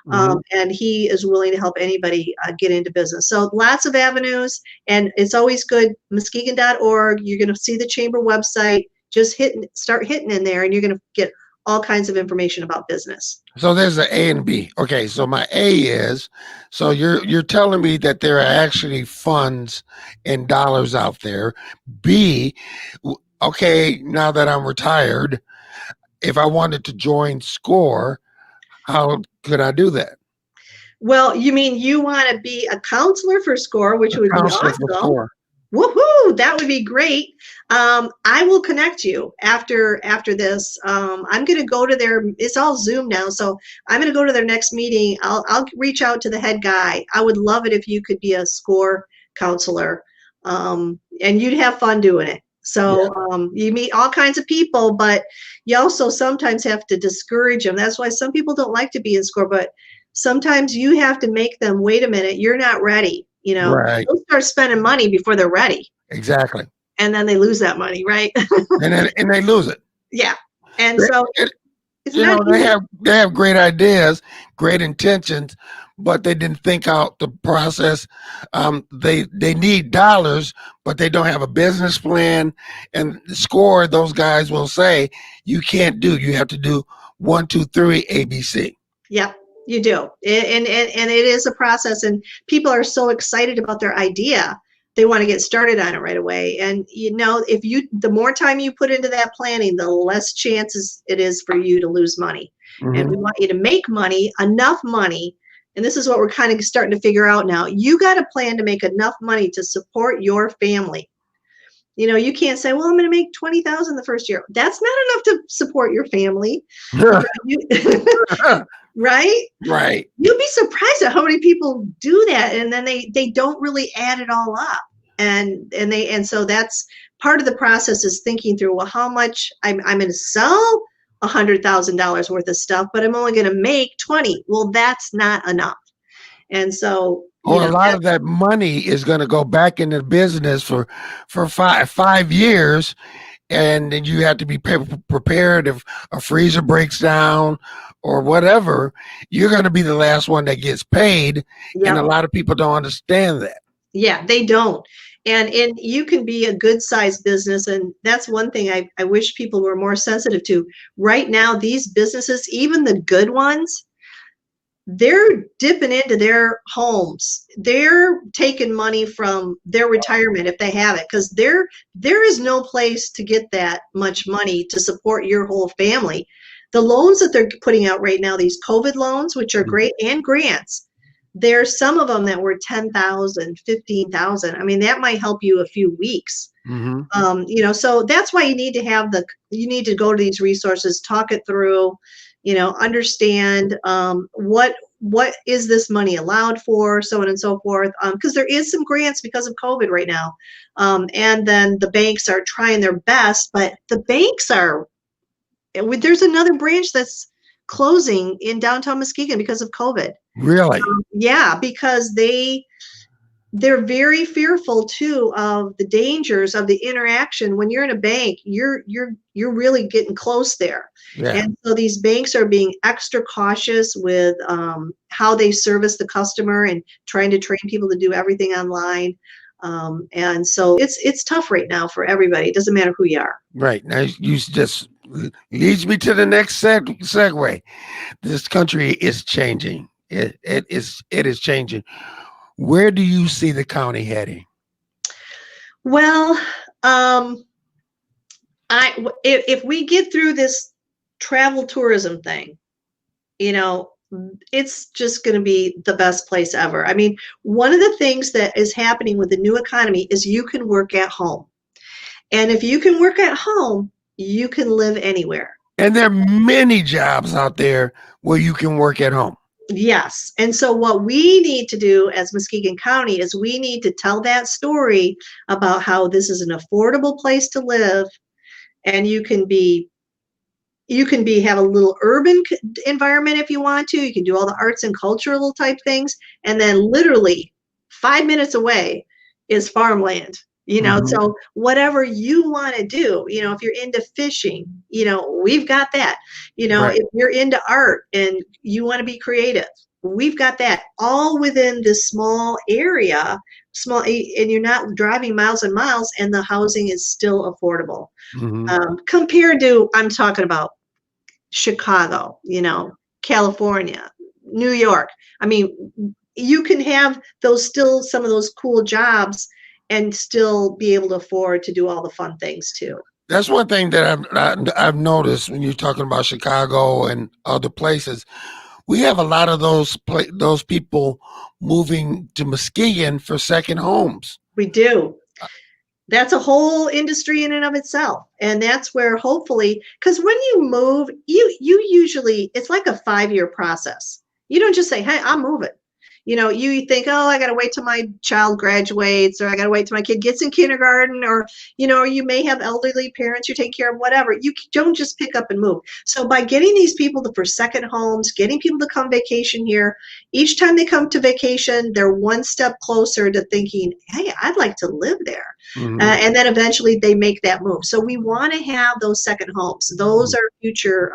And he is willing to help anybody get into business. So lots of avenues, and it's always good. Muskegon.org. You're going to see the chamber website. Just start hitting in there, and you're going to get all kinds of information about business. So there's an A and B. Okay, so my A is, so you're telling me that there are actually funds and dollars out there. B, okay, now that I'm retired, if I wanted to join SCORE, how could I do that? Well, you mean you want to be a counselor for SCORE, which would be awesome. Woohoo! That would be great. I will connect you after this. I'm going to go to it's all Zoom now, so I'm going to go to their next meeting. I'll reach out to the head guy. I would love it if you could be a SCORE counselor, and you'd have fun doing it. So you meet all kinds of people, but you also sometimes have to discourage them. That's why some people don't like to be in SCORE, but sometimes you have to make them, wait a minute, you're not ready. They'll start spending money before they're ready. Exactly. And then they lose that money, right? and they lose it. Yeah. And so they have great ideas, great intentions, but they didn't think out the process. They need dollars, but they don't have a business plan. And SCORE, those guys will say, you have to do 1, 2, 3, ABC. Yep. You do. And it is a process, and people are so excited about their idea. They want to get started on it right away. And, the more time you put into that planning, the less chances it is for you to lose money. And we want you to make money, enough money. And this is what we're kind of starting to figure out now. You got a plan to make enough money to support your family. You can't say, well, I'm going to make $20,000 the first year. That's not enough to support your family. Right? Right. You'll be surprised at how many people do that, and then they don't really add it all up. And so that's part of the process, is thinking through, well, how much I'm going to sell $100,000 worth of stuff, but I'm only going to make 20. Well, that's not enough. And so a lot of that money is going to go back into business for 5 years. And then you have to be prepared if a freezer breaks down, or whatever, you're going to be the last one that gets paid. And a Yep. lot of people don't understand that. Yeah, they don't. And you can be a good sized business. And that's one thing I wish people were more sensitive to. Right now, these businesses, even the good ones, they're dipping into their homes. They're taking money from their retirement if they have it, because there is no place to get that much money to support your whole family. The loans that they're putting out right now, these COVID loans, which are great, and grants, there's some of them that were 10,000, 15,000. I mean, that might help you a few weeks. You know, so that's why you need to go to these resources, talk it through, you know, understand what is this money allowed for, so on and so forth, because there is some grants because of COVID right now, and then the banks are trying their best, but the banks are, there's another branch that's closing in downtown Muskegon because of COVID. Really? Yeah, because they're very fearful too of the dangers of the interaction. When you're in a bank, you're really getting close there. Yeah. And so these banks are being extra cautious with how they service the customer and trying to train people to do everything online. And so it's tough right now for everybody. It doesn't matter who you are. Right. Now you just leads me to the next segue. This country is changing. It is changing. Where do you see the county heading? Well, if we get through this travel tourism thing, you know, it's just going to be the best place ever. I mean, one of the things that is happening with the new economy is you can work at home. And if you can work at home, you can live anywhere. And there are many jobs out there where you can work at home. Yes. And so what we need to do as Muskegon County is we need to tell that story about how this is an affordable place to live, and you can have a little urban environment if you want to. You can do all the arts and cultural type things, and then literally 5 minutes away is farmland. You know, so whatever you want to do, you know, if you're into fishing, you know, we've got that. You know, if you're into art and you want to be creative, we've got that all within this small area, and you're not driving miles and miles, and the housing is still affordable. Compared to, I'm talking about Chicago, you know, California, New York. I mean, you can have some of those cool jobs and still be able to afford to do all the fun things too. That's one thing that I've noticed when you're talking about Chicago and other places. We have a lot of those people moving to Muskegon for second homes. We do. That's a whole industry in and of itself. And that's where hopefully, because when you move, you usually, it's like a 5-year process. You don't just say, hey, I'm moving. You know, you think, oh, I got to wait till my child graduates, or I got to wait till my kid gets in kindergarten, or, you know, or you may have elderly parents you take care of, whatever. You don't just pick up and move. So by getting these people for second homes, getting people to come vacation here, each time they come to vacation, they're one step closer to thinking, hey, I'd like to live there. And then eventually they make that move. So we want to have those second homes. Those are future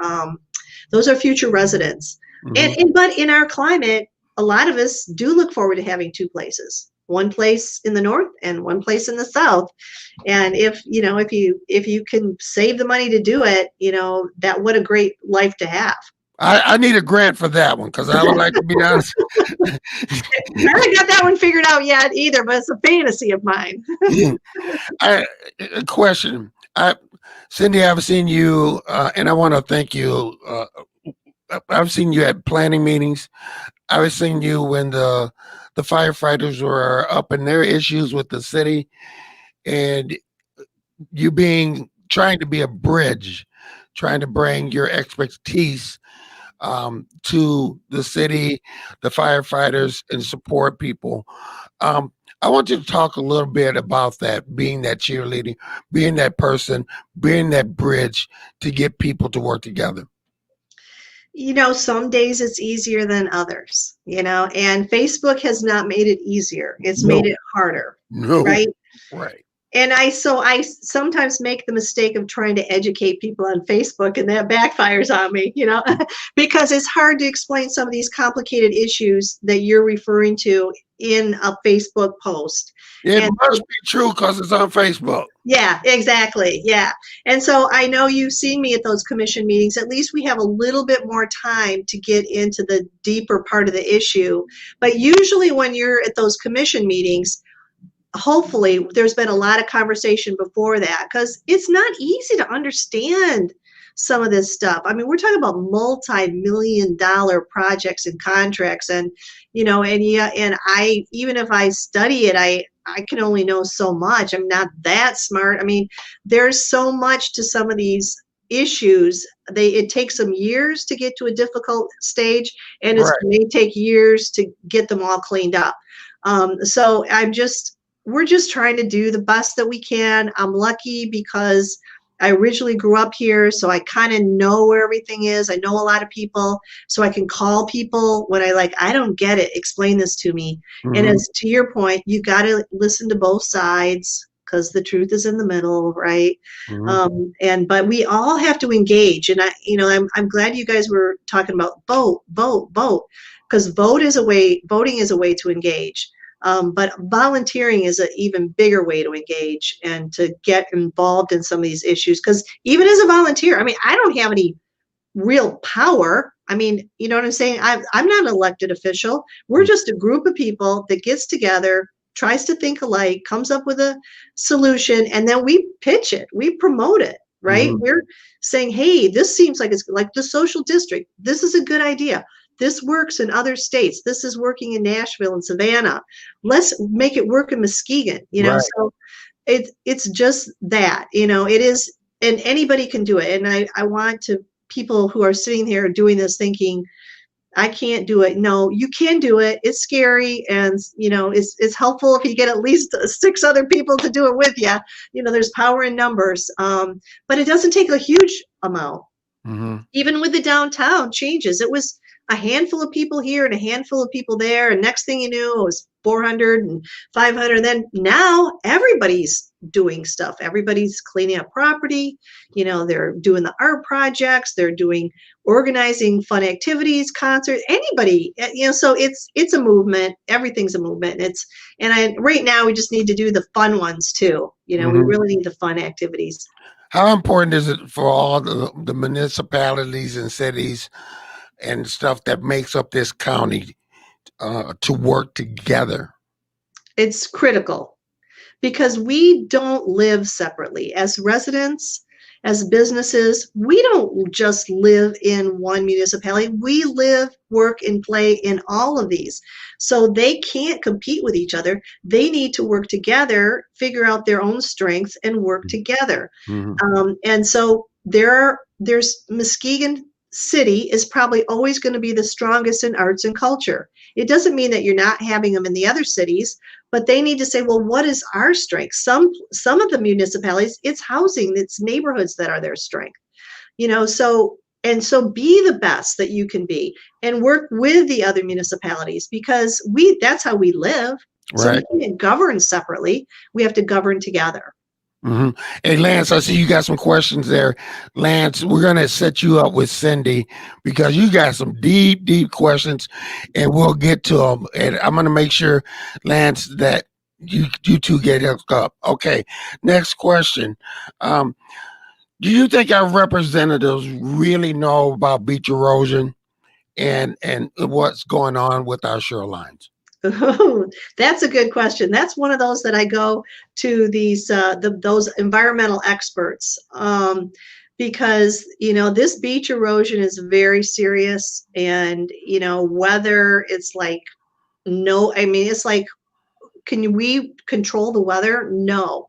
residents. But in our climate, a lot of us do look forward to having 2 places, one place in the north and one place in the south. And if you can save the money to do it, you know, what a great life to have. I need a grant for that one, because I would like to be honest. I haven't got that one figured out yet either, but it's a fantasy of mine. A question. Cindy, I've seen you, and I want to thank you. I've seen you at planning meetings. I've seen you when the firefighters were up in their issues with the city, and you trying to be a bridge, trying to bring your expertise to the city, the firefighters, and support people. I want you to talk a little bit about that, being that cheerleading, being that person, being that bridge to get people to work together. You know, some days it's easier than others, you know, and Facebook has not made it easier. It's made it harder. No. Right. Right. I sometimes make the mistake of trying to educate people on Facebook, and that backfires on me, because it's hard to explain some of these complicated issues that you're referring to in a Facebook post. It And must be true because it's on Facebook. yeah, exactly. Yeah. And so I know you've seen me at those commission meetings. At least we have a little bit more time to get into the deeper part of the issue. But usually when you're at those commission meetings, hopefully there's been a lot of conversation before that, because it's not easy to understand some of this stuff. I mean, we're talking about multi-million-dollar projects and contracts, and I, even if I study it, I can only know so much. I'm not that smart. I mean, there's so much to some of these issues. It takes some years to get to a difficult stage, and it may take years to get them all cleaned up. So we're just trying to do the best that we can. I'm lucky because I originally grew up here, so I kind of know where everything is. I know a lot of people, so I can call people when I don't get it, explain this to me. Mm-hmm. And as to your point, you got to listen to both sides, because the truth is in the middle, right? Mm-hmm. But we all have to engage. And I'm glad you guys were talking about vote, because voting is a way to engage. But volunteering is an even bigger way to engage and to get involved in some of these issues. Because even as a volunteer, I mean, I don't have any real power. I mean, you know what I'm saying? I'm not an elected official. We're just a group of people that gets together, tries to think alike, comes up with a solution, and then we pitch it. We promote it, right? Mm-hmm. We're saying, hey, this seems like it's like the social district. This is a good idea. This works in other states. This is working in Nashville and Savannah. Let's make it work in Muskegon, Right. So it's just that, it is, and anybody can do it. And I want to people who are sitting here doing this thinking, I can't do it. No, you can do it. It's scary. And, it's helpful if you get at least 6 other people to do it with you. There's power in numbers. But it doesn't take a huge amount. Mm-hmm. Even with the downtown changes, it was a handful of people here and a handful of people there. And next thing you knew, it was 400 and 500. And then now everybody's doing stuff. Everybody's cleaning up property. They're doing the art projects. They're organizing fun activities, concerts, anybody, so it's a movement. Everything's a movement. Right now we just need to do the fun ones too. Mm-hmm. We really need the fun activities. How important is it for all the municipalities and cities and stuff that makes up this county to work together? It's critical, because we don't live separately. As residents, as businesses, we don't just live in one municipality. We live, work, and play in all of these. So they can't compete with each other. They need to work together, figure out their own strengths, and work together. Mm-hmm. And so there's Muskegon City is probably always going to be the strongest in arts and culture. It doesn't mean that you're not having them in the other cities, but they need to say, well, what is our strength? Some of the municipalities, it's housing, it's neighborhoods that are their strength. So be the best that you can be and work with the other municipalities, because that's how we live. Right. So we can't govern separately. We have to govern together. Mm-hmm. Hey, Lance, I see you got some questions there. Lance, we're going to set you up with Cindy because you got some deep, deep questions, and we'll get to them. And I'm going to make sure, Lance, that you two get hooked up. Okay, next question. Do you think our representatives really know about beach erosion and what's going on with our shorelines? Oh, that's a good question. That's one of those that I go to those environmental experts, because this beach erosion is very serious, and whether it's like it's like, can we control the weather? No.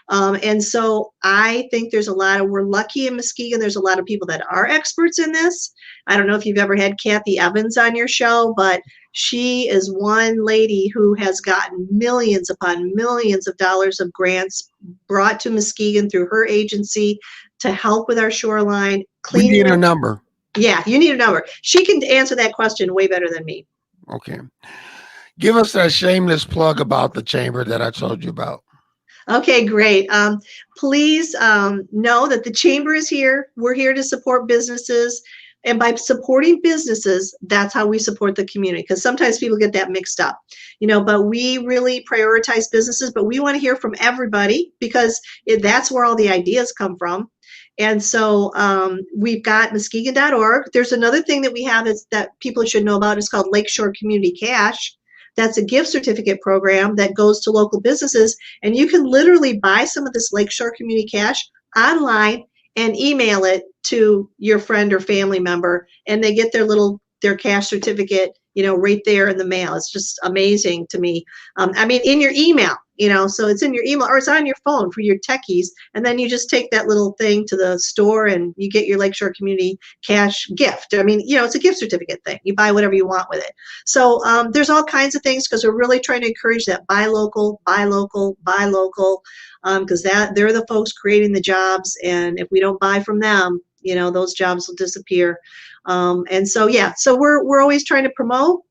And so I think we're lucky in Muskegon. There's a lot of people that are experts in this. I don't know if you've ever had Kathy Evans on your show, but she is one lady who has gotten millions upon millions of dollars of grants brought to Muskegon through her agency to help with our shoreline. We need a number. Yeah, you need a number. She can answer that question way better than me. Okay. Give us that shameless plug about the chamber that I told you about. Okay, great. Please know that the chamber is here. We're here to support businesses. And by supporting businesses, that's how we support the community. Because sometimes people get that mixed up, but we really prioritize businesses, but we want to hear from everybody because that's where all the ideas come from. And so we've got Muskegon.org. There's another thing that we have that people should know about. It's called Lakeshore Community Cash. That's a gift certificate program that goes to local businesses. And you can literally buy some of this Lakeshore Community Cash online and email it to your friend or family member, and they get their cash certificate, right there in the mail. It's just amazing to me. In your email, so it's in your email or it's on your phone for your techies, and then you just take that little thing to the store and you get your Lakeshore Community Cash gift. It's a gift certificate thing. You buy whatever you want with it. So there's all kinds of things because we're really trying to encourage that buy local, buy local, buy local. Because they're the folks creating the jobs, and if we don't buy from them, those jobs will disappear. So we're always trying to promote.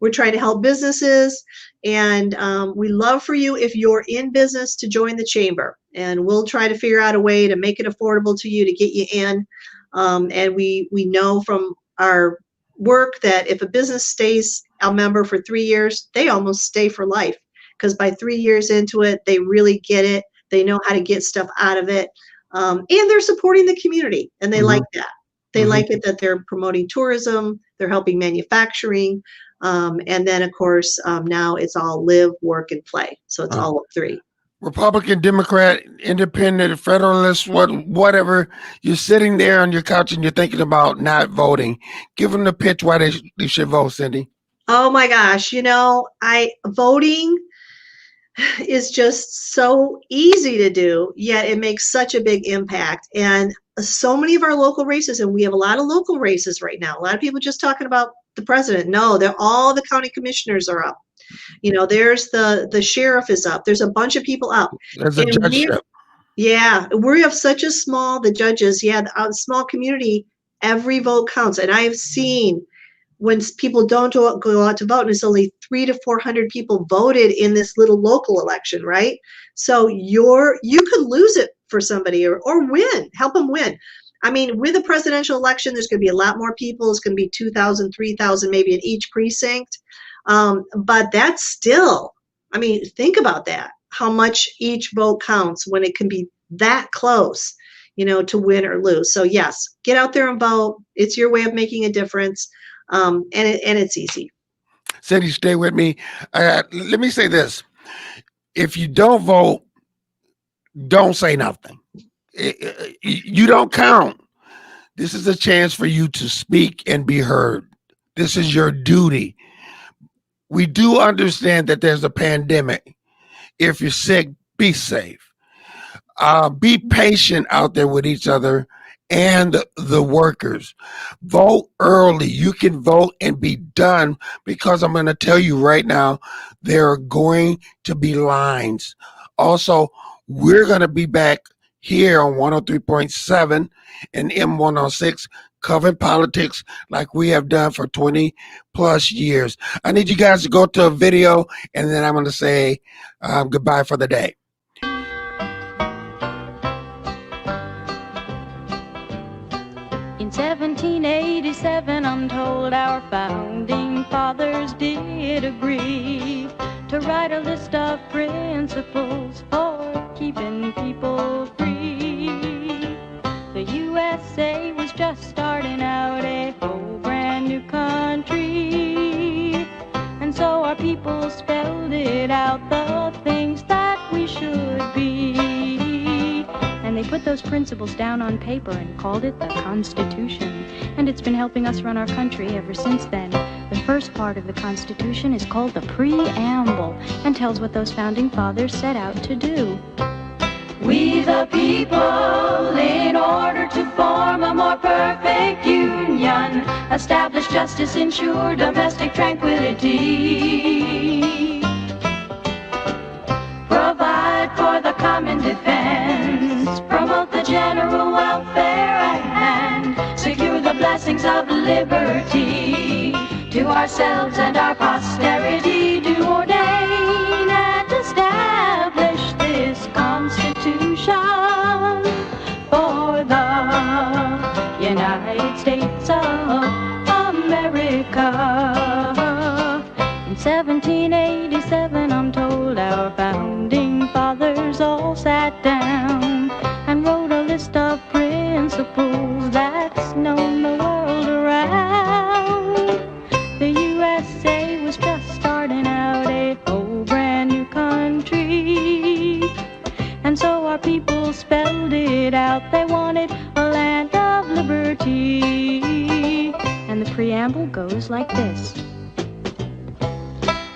We're trying to help businesses, and we love for you, if you're in business, to join the chamber, and we'll try to figure out a way to make it affordable to you to get you in. And we know from our work that if a business stays a member for 3 years, they almost stay for life, because by 3 years into it, they really get it. They know how to get stuff out of it. And they're supporting the community, and they like that. They like it that they're promoting tourism, they're helping manufacturing, and then, of course, now it's all live, work, and play. So it's all of three. Republican, Democrat, Independent, Federalist, whatever, you're sitting there on your couch and you're thinking about not voting. Give them the pitch why they should vote, Cindy. Oh my gosh, voting is just so easy to do, yet it makes such a big impact. And so many of our local races, and we have a lot of local races right now. A lot of people just talking about the president. No, all the county commissioners are up. There's the sheriff is up. There's a bunch of people up. There's a judgeship. Yeah, we have such a the judges, a small community, every vote counts. And I have seen when people don't go out to vote, and it's only 300 to 400 people voted in this little local election, right? So you could lose it for somebody or win, help them win. With a presidential election, there's going to be a lot more people. It's going to be 2,000, 3,000 maybe in each precinct. But that's still, think about that, how much each vote counts when it can be that close, to win or lose. So yes, get out there and vote. It's your way of making a difference. And it's easy. Cindy, stay with me. Let me say this. If you don't vote, don't say nothing. You don't count. This is a chance for you to speak and be heard. This is your duty. We do understand that there's a pandemic. If you're sick, be safe. Be patient out there with each other and the workers. Vote early. You can vote and be done, because I'm going to tell you right now, there are going to be lines. Also, we're going to be back here on 103.7 and M106 covering politics like we have done for 20 plus years. I need you guys to go to a video, and then I'm going to say goodbye for the day. In 1787, I'm told our founding fathers did agree to write a list of principles for keeping people free. The USA was just starting out a whole brand new country, and so our people spelled it out, the things that we should be. And they put those principles down on paper and called it the Constitution. And it's been helping us run our country ever since then. The first part of the Constitution is called the Preamble and tells what those founding fathers set out to do. We the people, in order to form a more perfect union, establish justice, ensure domestic tranquility, provide for the common defense, promote the general welfare, and secure the blessings of liberty to ourselves and our posterity, do ordain and establish this country. 1787, I'm told our founding fathers all sat down and wrote a list of principles that's known the world around. The USA was just starting out, a whole brand new country, and so our people spelled it out. They wanted a land of liberty, and the preamble goes like this.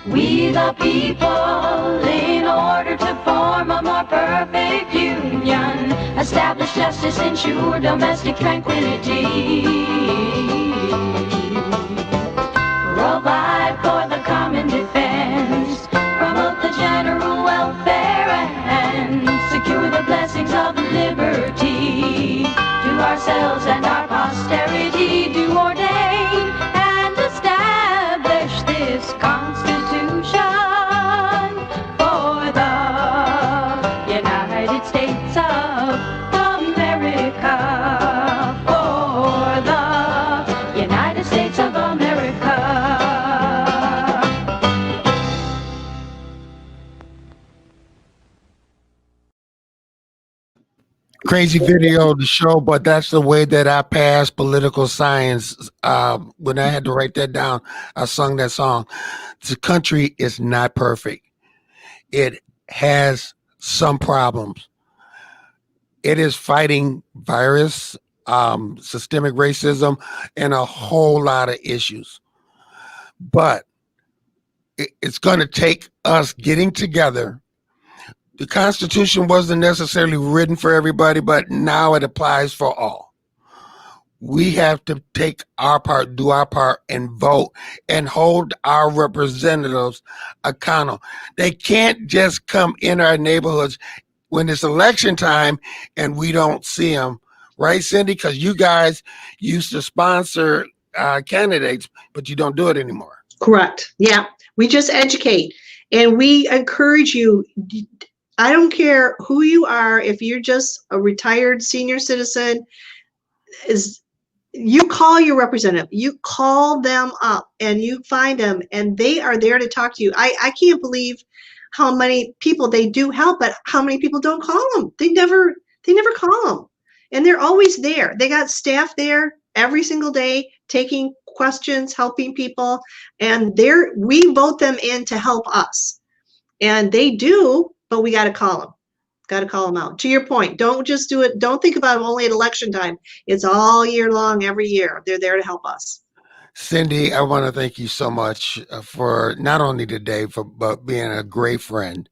We the people, in order to form a more perfect union, establish justice, ensure domestic tranquility, provide for the common defense, promote the general welfare, and secure the blessings of liberty to ourselves and our posterity, do ordain and establish this Constitution for the United States of America, for the United States of America. Crazy video of the show, but that's the way that I passed political science. When I had to write that down, I sung that song. The country is not perfect. It has some problems. It is fighting virus, systemic racism, and a whole lot of issues. But it's going to take us getting together. The Constitution wasn't necessarily written for everybody, but now it applies for all. We have to take our part, do our part, and vote and hold our representatives accountable. They can't just come in our neighborhoods when it's election time and we don't see them. Right, Cindy? Because you guys used to sponsor candidates, but you don't do it anymore. Correct. Yeah. We just educate and we encourage you. I don't care who you are. If you're just a retired senior citizen, you call your representative, you call them up and you find them and they are there to talk to you. I can't believe how many people they do help, but how many people don't call them. They never call them. And they're always there. They got staff there every single day taking questions, helping people, and we vote them in to help us. And they do, but we got to call them. Got to call them out. To your point, don't just do it. Don't think about it only at election time. It's all year long, every year. They're there to help us. Cindy, I want to thank you so much for not only today, but being a great friend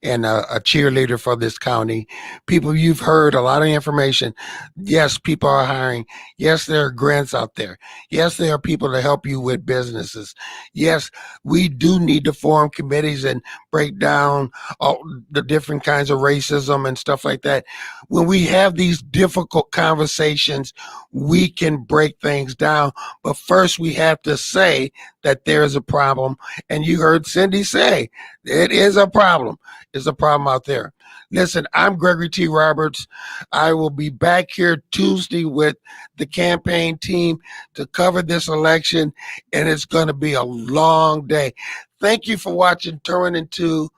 and a cheerleader for this county. People, you've heard a lot of information. Yes, people are hiring. Yes, there are grants out there. Yes, there are people to help you with businesses. Yes, we do need to form committees and break down all the different kinds of racism and stuff like that. When we have these difficult conversations, we can break things down. But first, we have to say that there is a problem. And you heard Cindy say, it is a problem. It's a problem out there. Listen, I'm Gregory T. Roberts. I will be back here Tuesday with the campaign team to cover this election, and it's going to be a long day. Thank you for watching Turn Into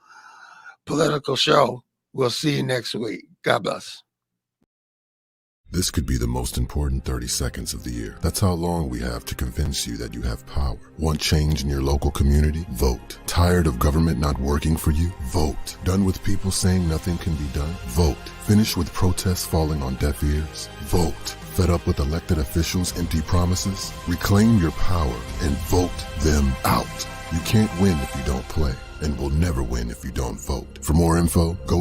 Political Show. We'll see you next week. God bless. This could be the most important 30 seconds of the year. That's how long we have to convince you that you have power. Want change in your local community? Vote. Tired of government not working for you? Vote. Done with people saying nothing can be done? Vote. Finished with protests falling on deaf ears? Vote. Fed up with elected officials' empty promises? Reclaim your power and vote them out. You can't win if you don't play, and will never win if you don't vote. For more info, go